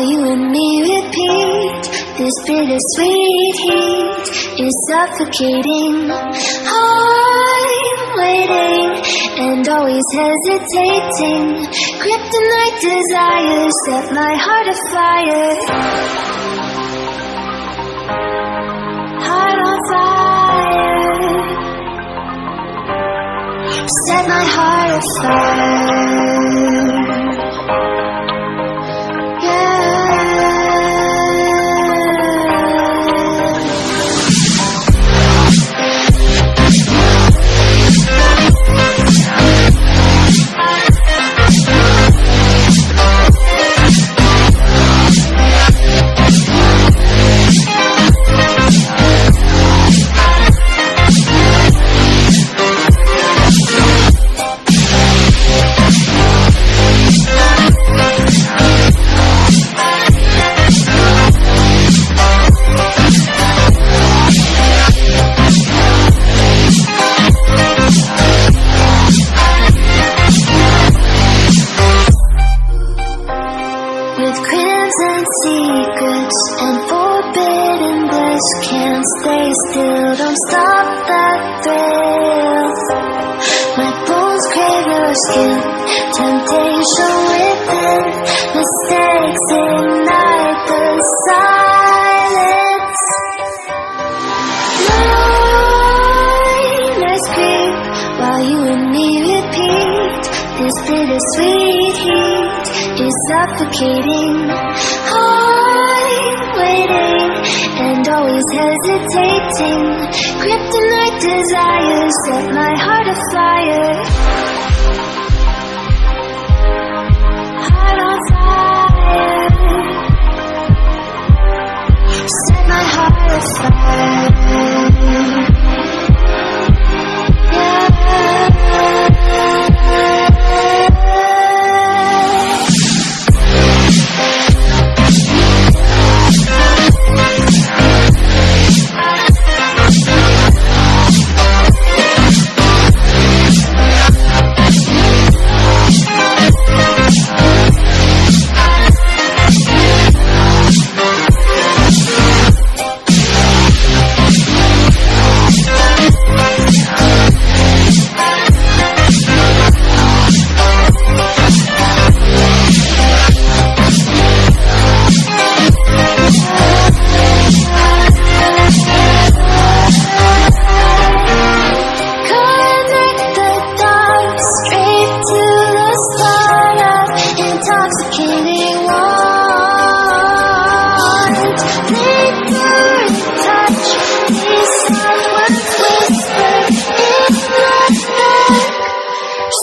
while you and me repeat. This bittersweet heat is suffocating. I'm waiting and always hesitating. Kryptonite desires set my heart afire. Heart on fire. Set my heart afire. Secrets and forbidden bliss, can't stay still, don't stop that thrill. My bones crave your skin, temptation within, mistakes ignite the silence. Nightmares creep while you and me repeat. This bittersweet heat is suffocating. I'm waiting and always hesitating. Kryptonite desires set my heart afire. Heart on fire. Set my heart afire.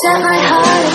Set my heart on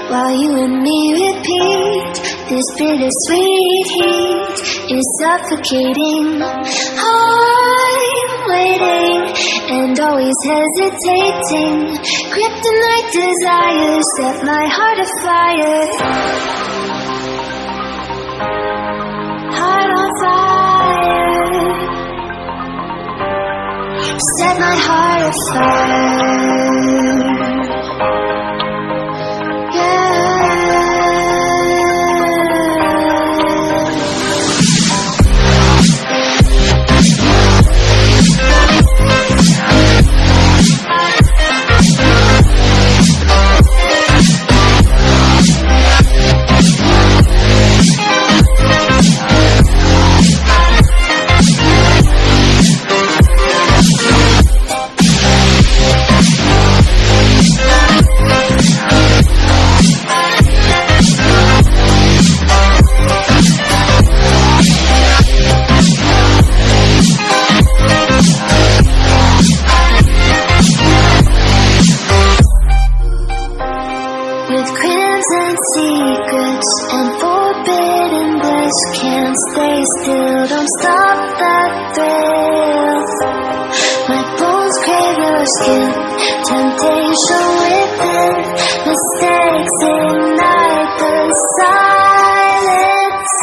while you and me repeat. This bittersweet heat is suffocating. I'm waiting and always hesitating. Kryptonite desires set my heart afire. Heart on fire. Set my heart afire. skin, temptation within, mistakes ignite the silence.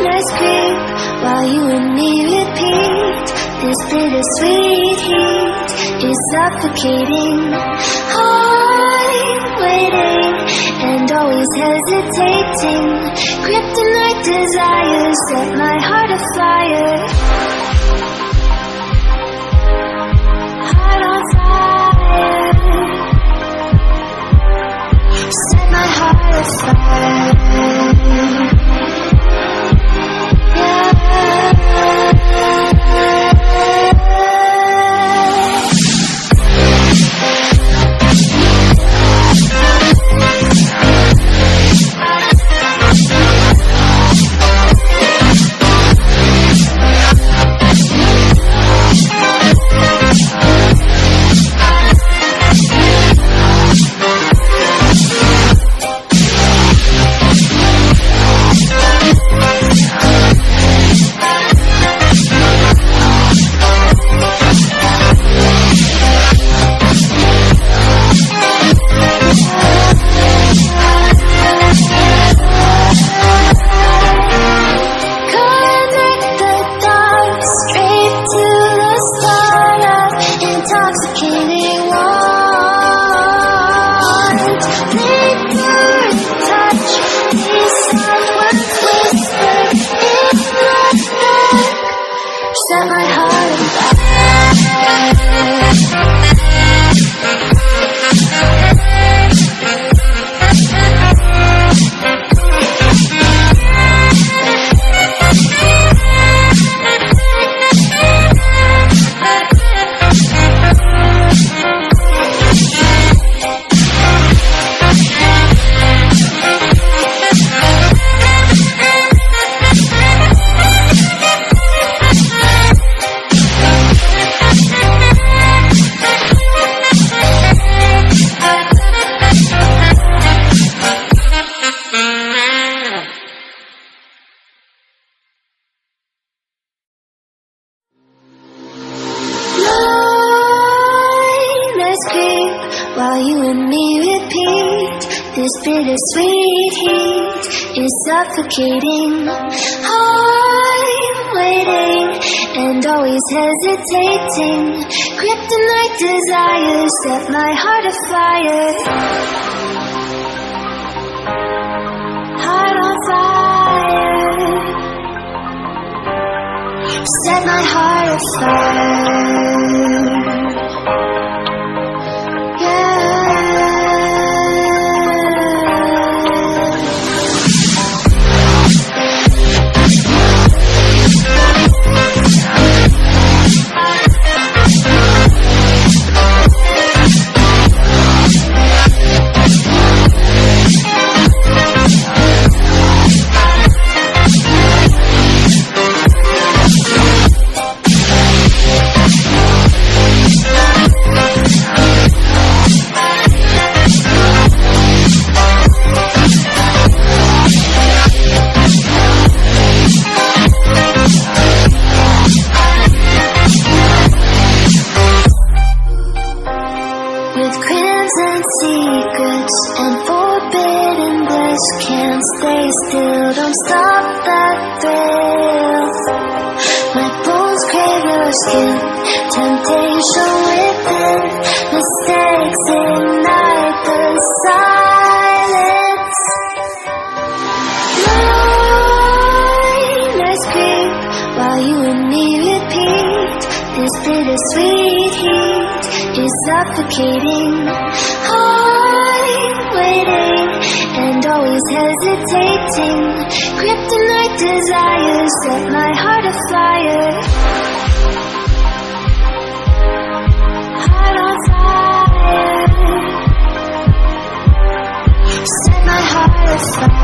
Nightmares creep while you and me repeat. This bittersweet heat is suffocating. I'm waiting and always hesitating. Kryptonite desires set my heart afire. Heart on fire. Set my heart afire. Set my heart on while you and me repeat. This bittersweet heat is suffocating. I'm waiting and always hesitating. Kryptonite desires set my heart afire. Heart on fire. Set my heart afire. Secrets and forbidden bliss, can't stay still, don't stop that thrill. My bones crave your skin, temptation within, mistakes ignite the silence. Nightmares creep while you and me repeat. This bittersweet heat is suffocating. I'm waiting and always hesitating. Kryptonite desires set my heart afire. Heart on fire. Set my heart afire.